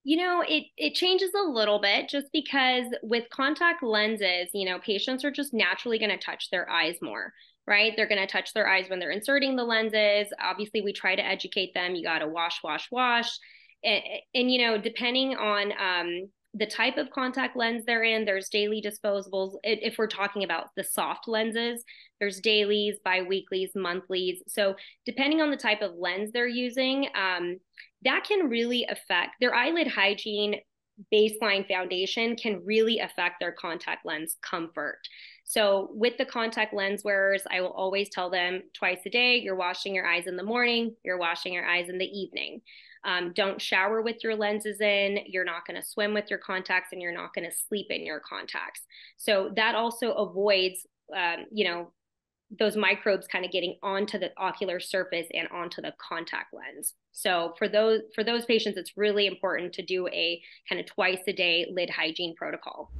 It changes a little bit just because with contact lenses, patients are just naturally going to touch their eyes more, right? They're going to touch their eyes when they're inserting the lenses. Obviously, we try to educate them. You got to wash, wash, wash. And depending on the type of contact lens they're in, there's daily disposables. If we're talking about the soft lenses, there's dailies, biweeklies, monthlies. So depending on the type of lens they're using, that can really affect their eyelid hygiene. Baseline foundation can really affect their contact lens comfort. So with the contact lens wearers, I will always tell them twice a day, you're washing your eyes in the morning, you're washing your eyes in the evening. Don't shower with your lenses in. You're not going to swim with your contacts, and you're not going to sleep in your contacts. So that also avoids, those microbes kind of getting onto the ocular surface and onto the contact lens. So for those patients, it's really important to do a kind of twice a day lid hygiene protocol.